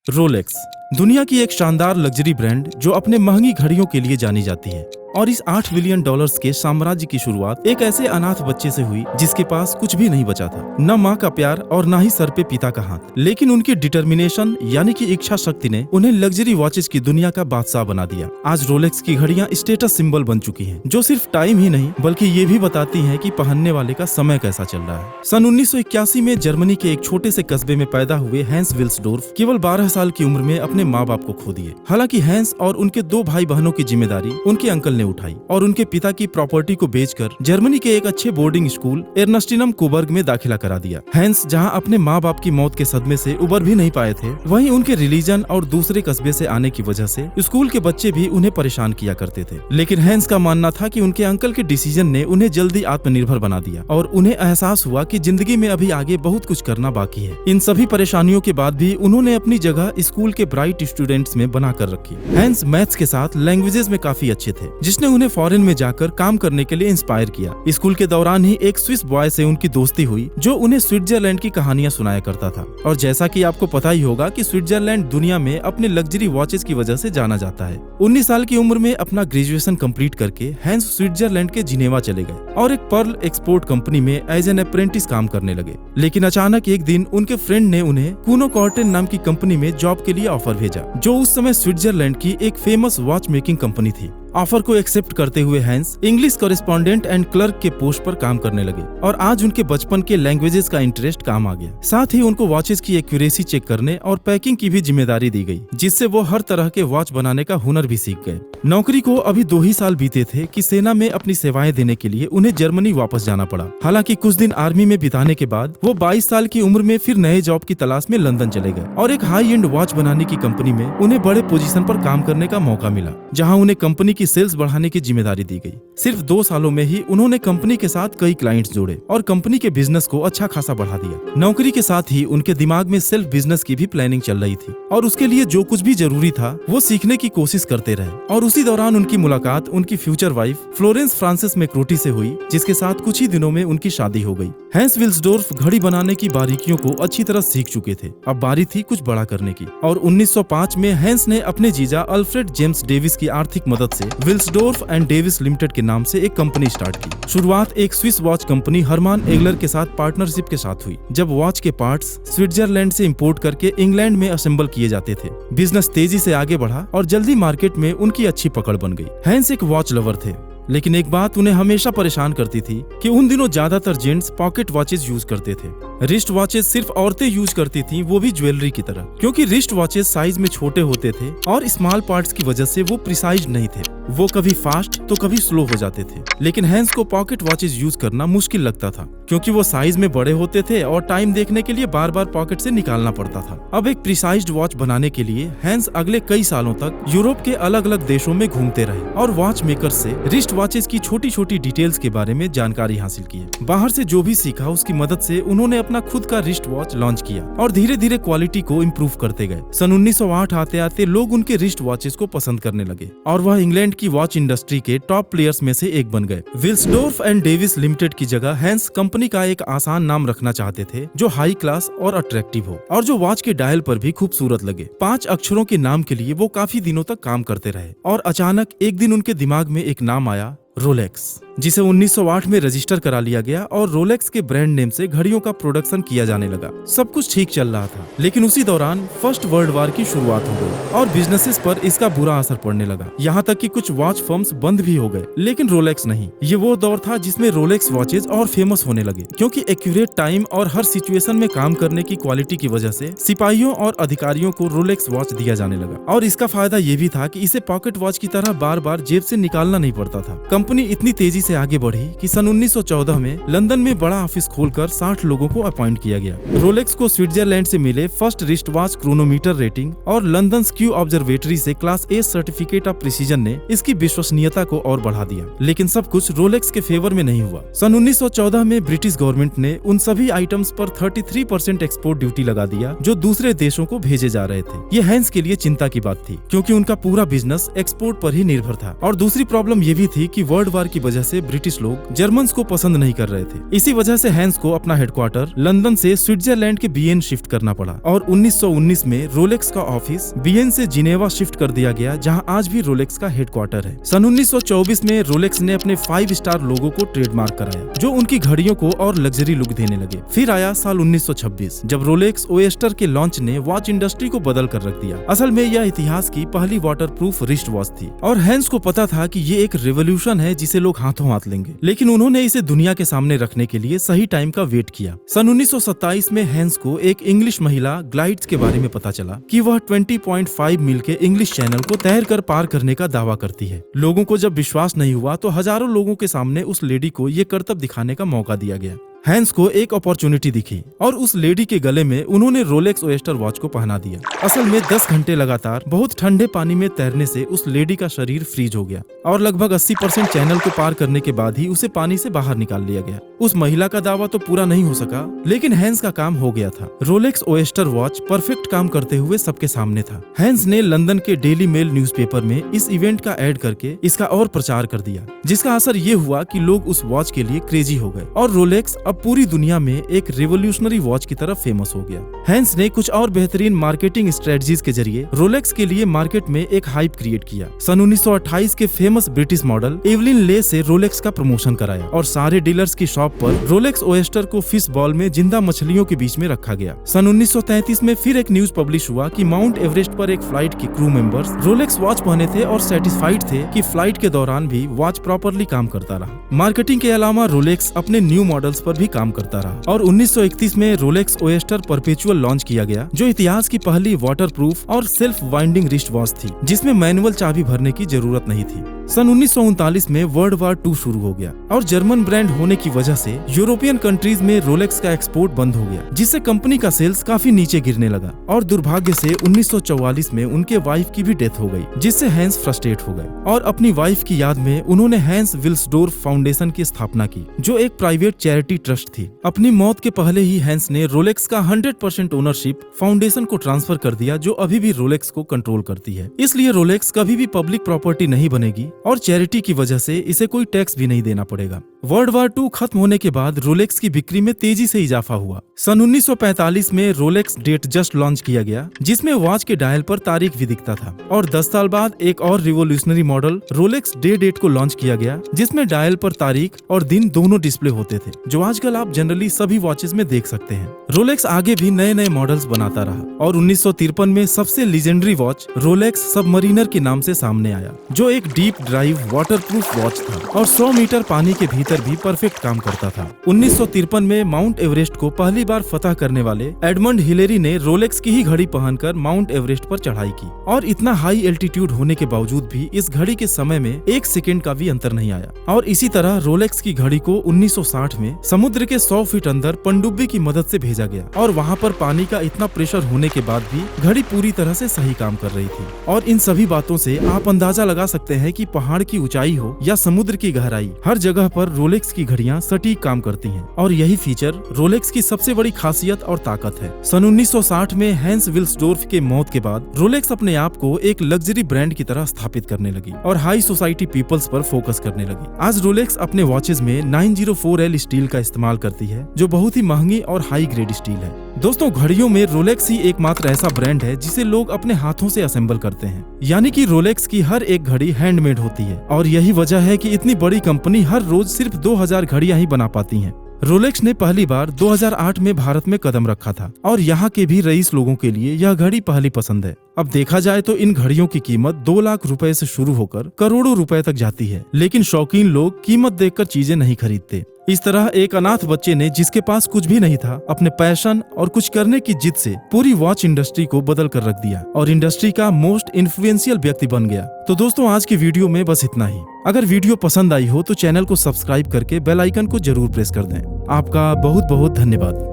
Rolex दुनिया की एक शानदार लग्जरी ब्रांड जो अपने महंगी घड़ियों के लिए जानी जाती है। और इस $8 बिलियन के साम्राज्य की शुरुआत एक ऐसे अनाथ बच्चे से हुई जिसके पास कुछ भी नहीं बचा था, न माँ का प्यार और न ही सर पे पिता का हाथ। लेकिन उनकी डिटर्मिनेशन यानी कि इच्छा शक्ति ने उन्हें लग्जरी वॉचेस की दुनिया का बादशाह बना दिया। आज रोलेक्स की घड़ियां स्टेटस सिंबल बन चुकी हैं, जो सिर्फ टाइम ही नहीं बल्कि ये भी बताती हैं कि पहनने वाले का समय कैसा चल रहा है। सन 1981 में जर्मनी के एक छोटे से कस्बे में पैदा हुए हैंस विल्सडोर्फ केवल 12 साल की उम्र में अपने माँ बाप को खो दिए। हालांकि हैंस और उनके 2 भाई बहनों की जिम्मेदारी उनके अंकल ने उठाई और उनके पिता की प्रॉपर्टी को बेचकर जर्मनी के एक अच्छे बोर्डिंग स्कूल एर्नस्टिनम कोबर्ग में दाखिला करा दिया। हैंस जहां अपने माँ बाप की मौत के सदमे से उबर भी नहीं पाए थे, वहीं उनके रिलीजन और दूसरे कस्बे से आने की वजह से स्कूल के बच्चे भी उन्हें परेशान किया करते थे। लेकिन हैंस का मानना था कि उनके अंकल के डिसीजन ने उन्हें जल्दी आत्मनिर्भर बना दिया और उन्हें एहसास हुआ कि जिंदगी में अभी आगे बहुत कुछ करना बाकी है। इन सभी परेशानियों के बाद भी उन्होंने अपनी जगह स्कूल के ब्राइट स्टूडेंट्स में बना कर रखी। हैंस मैथ्स के साथ लैंग्वेजेस में काफी अच्छे थे, जिसने उन्हें फॉरेन में जाकर काम करने के लिए इंस्पायर किया। स्कूल के दौरान ही एक स्विस बॉय से उनकी दोस्ती हुई जो उन्हें स्विट्जरलैंड की कहानियां सुनाया करता था। और जैसा कि आपको पता ही होगा कि स्विट्जरलैंड दुनिया में अपने लग्जरी वॉचेस की वजह से जाना जाता है। 19 साल की उम्र में अपना ग्रेजुएशन कंप्लीट करके हैंस स्विट्जरलैंड के जिनेवा चले गए और एक पर्ल एक्सपोर्ट कंपनी में एज एन अप्रेंटिस काम करने लगे। लेकिन अचानक एक दिन उनके फ्रेंड ने उन्हें कूनो कॉर्टेन नाम की कंपनी में जॉब के लिए ऑफर भेजा, जो उस समय स्विट्जरलैंड की एक फेमस वॉच मेकिंग कंपनी थी। ऑफर को एक्सेप्ट करते हुए Hans English correspondent and clerk के पोस्ट पर काम करने लगे और आज उनके बचपन के लैंग्वेजेस का इंटरेस्ट काम आ गया। साथ ही उनको वॉचेस की एक्यूरेसी चेक करने और पैकिंग की भी जिम्मेदारी दी गई, जिससे वो हर तरह के वॉच बनाने का हुनर भी सीख गए। नौकरी को अभी 2 ही साल बीते थे कि सेना में अपनी सेवाएं देने के लिए उन्हें जर्मनी वापस जाना पड़ा। हालांकि कुछ दिन आर्मी में बिताने के बाद वो 22 साल की उम्र में फिर नए जॉब की तलाश में लंदन चले गए और एक हाई एंड वॉच बनाने की कंपनी में उन्हें बड़े पोजीशन पर काम करने का मौका मिला, जहाँ उन्हें कंपनी की सेल्स बढ़ाने की जिम्मेदारी दी गई। सिर्फ 2 सालों में ही उन्होंने कंपनी के साथ कई क्लाइंट्स जोड़े और कंपनी के बिजनेस को अच्छा खासा बढ़ा दिया। नौकरी के साथ ही उनके दिमाग में सेल्फ बिजनेस की भी प्लानिंग चल रही थी और उसके लिए जो कुछ भी जरूरी था वो सीखने की कोशिश करते रहे। और उसी दौरान उनकी मुलाकात उनकी फ्यूचर वाइफ फ्लोरेंस फ्रांसिस मैक्रोटी से हुई, जिसके साथ कुछ ही दिनों में उनकी शादी हो गई। हैंस विल्सडोर्फ घड़ी बनाने की बारीकियों को अच्छी तरह सीख चुके थे, अब बारी थी कुछ बड़ा करने की। और 1905 में हैंस ने अपने जीजा अल्फ्रेड जेम्स डेविस की आर्थिक मदद से विल्सडोर्फ एंड डेविस लिमिटेड के नाम से एक कंपनी स्टार्ट की। शुरुआत एक स्विस वॉच कंपनी हरमान एगलर के साथ पार्टनरशिप के साथ हुई, जब वॉच के पार्ट्स स्विट्जरलैंड से इंपोर्ट करके इंग्लैंड में असेंबल किए जाते थे। बिजनेस तेजी से आगे बढ़ा और जल्दी मार्केट में उनकी अच्छी पकड़ बन गई। हैंस एक वॉच लवर थे, लेकिन एक बात उन्हें हमेशा परेशान करती थी कि उन दिनों ज्यादातर जेंट्स पॉकेट वॉचेस यूज करते थे। रिस्ट वॉचेस सिर्फ औरतें यूज करती थीं, वो भी ज्वेलरी की तरह, क्योंकि रिस्ट वॉचेस साइज में छोटे होते थे और स्मॉल पार्ट्स की वजह से वो प्रिसाइज नहीं थे। वो कभी फास्ट तो कभी स्लो हो जाते थे। लेकिन हैंस को पॉकेट वॉचेस यूज करना मुश्किल लगता था, क्योंकि वो साइज में बड़े होते थे और टाइम देखने के लिए बार बार पॉकेट से निकालना पड़ता था। अब एक प्रिसाइज्ड वॉच बनाने के लिए हैंस अगले कई सालों तक यूरोप के अलग अलग देशों में घूमते रहे और वॉच मेकर से रिस्ट वॉचेस की छोटी छोटी डिटेल्स के बारे में जानकारी हासिल की। बाहर से जो भी सीखा उसकी मदद से उन्होंने अपना खुद का रिस्ट वॉच लॉन्च किया और धीरे धीरे क्वालिटी को इम्प्रूव करते गए। सन 1908 आते आते लोग उनके रिस्ट वॉचेस को पसंद करने लगे और वह इंग्लैंड की वॉच इंडस्ट्री के टॉप प्लेयर्स में से एक बन गए। विल्सडोर्फ एंड डेविस लिमिटेड की जगह हैंस कंपनी का एक आसान नाम रखना चाहते थे, जो हाई क्लास और अट्रैक्टिव हो और जो वॉच के डायल पर भी खूबसूरत लगे। 5 अक्षरों के नाम के लिए वो काफी दिनों तक काम करते रहे और अचानक एक दिन उनके दिमाग में एक नाम आया, रोलेक्स, जिसे 1908 में रजिस्टर करा लिया गया और रोलेक्स के ब्रांड नेम से घड़ियों का प्रोडक्शन किया जाने लगा। सब कुछ ठीक चल रहा था, लेकिन उसी दौरान फर्स्ट वर्ल्ड वॉर की शुरुआत हो गई और बिजनेसेस पर इसका बुरा असर पड़ने लगा। यहाँ तक कि कुछ वॉच फर्म्स बंद भी हो गए, लेकिन रोलेक्स नहीं। ये वो दौर था जिसमें रोलेक्स वॉचेज और फेमस होने लगे, क्योंकि एक्यूरेट टाइम और हर सिचुएशन में काम करने की क्वालिटी की वजह से सिपाहियों और अधिकारियों को रोलेक्स वॉच दिया जाने लगा। और इसका फायदा ये भी था कि इसे पॉकेट वॉच की तरह बार बार जेब से निकालना नहीं पड़ता था। कंपनी इतनी तेजी से आगे बढ़ी कि सन 1914 में लंदन में बड़ा ऑफिस खोलकर 60 लोगों को अपॉइंट किया गया। रोलेक्स को स्विट्जरलैंड से मिले first wrist watch chronometer rating और लंदन स्क्यू ऑब्जर्वेटरी से class A certificate of precision ने इसकी विश्वसनीयता को और बढ़ा दिया। लेकिन सब कुछ रोलेक्स के फेवर में नहीं हुआ। सन 1914 में ब्रिटिश गवर्नमेंट ने उन सभी आइटम्स पर 33% एक्सपोर्ट ड्यूटी लगा दिया जो दूसरे देशों को भेजे जा रहे थे। ये हैंस के लिए चिंता की बात थी, क्योंकि उनका पूरा बिजनेस एक्सपोर्ट पर ही निर्भर था। और दूसरी प्रॉब्लम ये भी थी कि वर्ल्ड वॉर की वजह से ब्रिटिश लोग जर्मन्स को पसंद नहीं कर रहे थे। इसी वजह से हैंस को अपना हेडक्वार्टर लंदन से स्विट्जरलैंड के बियेन शिफ्ट करना पड़ा और 1919 में रोलेक्स का ऑफिस बियेन से जिनेवा शिफ्ट कर दिया गया, जहां आज भी रोलेक्स का हेडक्वार्टर है। सन 1924 में रोलेक्स ने अपने 5 स्टार लोगो को ट्रेडमार्क कराया, जो उनकी घड़ियों को और लग्जरी लुक देने लगे। फिर आया साल 1926, जब रोलेक्स ओएस्टर के लॉन्च ने वॉच इंडस्ट्री को बदल कर रख दिया। असल में यह इतिहास की पहली वाटरप्रूफ रिस्ट वॉच थी और हैंस को पता था कि ये एक रेवोल्यूशन है जिसे लोग हाथों हाथ लेंगे, लेकिन उन्होंने इसे दुनिया के सामने रखने के लिए सही टाइम का वेट किया। सन 1927 में हैंस को एक इंग्लिश महिला ग्लाइड्स के बारे में पता चला कि वह 20.5 मील के इंग्लिश चैनल को तैर कर पार करने का दावा करती है। लोगों को जब विश्वास नहीं हुआ तो हजारों लोगों के सामने उस लेडी को ये करतब दिखाने का मौका दिया गया। हैंस को एक अपॉर्चुनिटी दिखी और उस लेडी के गले में उन्होंने रोलेक्स ओएस्टर वॉच को पहना दिया। असल में 10 घंटे लगातार बहुत ठंडे पानी में तैरने से उस लेडी का शरीर फ्रीज हो गया और लगभग 80% चैनल को पार करने के बाद ही उसे पानी से बाहर निकाल लिया गया। उस महिला का दावा तो पूरा नहीं हो सका, लेकिन हैंस का काम हो गया था। रोलेक्स ओएस्टर वॉच परफेक्ट काम करते हुए सबके सामने था। हैंस ने लंदन के डेली मेल न्यूज़पेपर में इस इवेंट का ऐड करके इसका और प्रचार कर दिया, जिसका असर ये हुआ कि लोग उस वॉच के लिए क्रेजी हो गए और रोलेक्स अब पूरी दुनिया में एक रिवोल्यूशनरी वॉच की तरफ फेमस हो गया। हैंस ने कुछ और बेहतरीन मार्केटिंग स्ट्रेटजीज के जरिए रोलेक्स के लिए मार्केट में एक हाइप क्रिएट किया। सन 1928 के फेमस ब्रिटिश मॉडल एवलिन ले से रोलेक्स का प्रमोशन कराया और सारे डीलर्स की शॉप पर रोलेक्स ओएस्टर को फिश बॉल में जिंदा मछलियों के बीच में रखा गया। सन 1933 में फिर एक न्यूज पब्लिश हुआ कि माउंट एवरेस्ट पर एक फ्लाइट के क्रू मेंबर्स रोलेक्स वॉच पहने थे और सेटिस्फाइड थे कि फ्लाइट के दौरान भी वॉच प्रॉपरली काम करता रहा। मार्केटिंग के अलावा रोलेक्स अपने न्यू मॉडल्स पर भी काम करता रहा और 1931 में रोलेक्स ओएस्टर परपेचुअल लॉन्च किया गया, जो इतिहास की पहली वाटरप्रूफ और सेल्फ वाइंडिंग रिस्ट वॉच थी, जिसमें मैनुअल चाबी भरने की जरूरत नहीं थी। सन 1939 में वर्ल्ड वार 2 शुरू हो गया और जर्मन ब्रांड होने की वजह से यूरोपियन कंट्रीज में रोलेक्स का एक्सपोर्ट बंद हो गया, जिससे कंपनी का सेल्स काफी नीचे गिरने लगा और दुर्भाग्य से 1944 में उनके वाइफ की भी डेथ हो गई, जिससे हैंस फ्रस्ट्रेट हो गए और अपनी वाइफ की याद में उन्होंने हैंस विल्सडोर्फ फाउंडेशन की स्थापना की, जो एक प्राइवेट चैरिटी ट्रस्ट थी। अपनी मौत के पहले ही हैंस ने रोलेक्स का 100% ओनरशिप फाउंडेशन को ट्रांसफर कर दिया, जो अभी भी रोलेक्स को कंट्रोल करती है। इसलिए रोलेक्स कभी भी पब्लिक प्रॉपर्टी नहीं बनेगी और चैरिटी की वजह से इसे कोई टैक्स भी नहीं देना पड़ेगा। वर्ल्ड वार 2 खत्म होने के बाद रोलेक्स की बिक्री में तेजी से इजाफा हुआ। सन 1945 में रोलेक्स डेट जस्ट लॉन्च किया गया, जिसमें वॉच के डायल पर तारीख भी दिखता था और 10 साल बाद एक और revolutionary model Rolex day date को लॉन्च किया गया, जिसमें डायल पर तारीख और दिन दोनों डिस्प्ले होते थे, जो आजकल आप जनरली सभी वॉचेस में देख सकते हैं। रोलेक्स आगे भी नए नए मॉडल्स बनाता रहा और 1953 में सबसे लीजेंडरी वॉच रोलेक्स सबमरीनर के नाम से सामने आया, जो एक डीप ड्राइव वाटरप्रूफ वॉच था और 100 मीटर पानी के भीतर भी परफेक्ट काम करता था। 1953 में माउंट एवरेस्ट को पहली बार फतह करने वाले एडमंड हिलेरी ने रोलेक्स की ही घड़ी पहनकर माउंट एवरेस्ट पर चढ़ाई की और इतना हाई एल्टीट्यूड होने के बावजूद भी इस घड़ी के समय में 1 सेकेंड का भी अंतर नहीं आया। और इसी तरह रोलेक्स की घड़ी को 1960 में समुद्र के 100 फीट अंदर पनडुब्बी की मदद से भेजा गया और वहाँ पर पानी का इतना प्रेशर होने के बाद भी घड़ी पूरी तरह से सही काम कर रही थी। और इन सभी बातों से आप अंदाजा लगा सकते हैं कि पहाड़ की ऊंचाई हो या समुद्र की गहराई, हर जगह पर रोलेक्स की घड़ियां सटीक काम करती हैं और यही फीचर रोलेक्स की सबसे बड़ी खासियत और ताकत है। सन 1960 में हैंस विल्सडोर्फ के मौत के बाद रोलेक्स अपने आप को एक लग्जरी ब्रांड की तरह स्थापित करने लगी और हाई सोसाइटी पीपल्स पर फोकस करने लगी। आज रोलेक्स अपने वॉचेस में 904L स्टील का इस्तेमाल करती है, जो बहुत ही महंगी और हाई ग्रेड स्टील है। दोस्तों, घड़ियों में रोलेक्स ही एकमात्र ऐसा ब्रांड है जिसे लोग अपने हाथों से असेंबल करते हैं, यानी कि रोलेक्स की हर एक घड़ी हैंडमेड होती है और यही वजह है कि इतनी बड़ी कंपनी हर रोज सिर्फ 2000 घड़ियां ही बना पाती हैं। रोलेक्स ने पहली बार 2008 में भारत में कदम रखा था और यहाँ के भी रईस लोगों के लिए यह घड़ी पहली पसंद है। अब देखा जाए तो इन घड़ियों की कीमत 2 लाख रुपए से शुरू होकर करोड़ों रुपए तक जाती है, लेकिन शौकीन लोग कीमत देखकर चीजें नहीं खरीदते। इस तरह एक अनाथ बच्चे ने, जिसके पास कुछ भी नहीं था, अपने पैशन और कुछ करने की जिद से पूरी वॉच इंडस्ट्री को बदल कर रख दिया और इंडस्ट्री का मोस्ट इन्फ्लुएंशियल व्यक्ति बन गया। तो दोस्तों, आज की वीडियो में बस इतना ही। अगर वीडियो पसंद आई हो तो चैनल को सब्सक्राइब करके बेल आइकन को जरूर प्रेस कर दें। आपका बहुत बहुत धन्यवाद।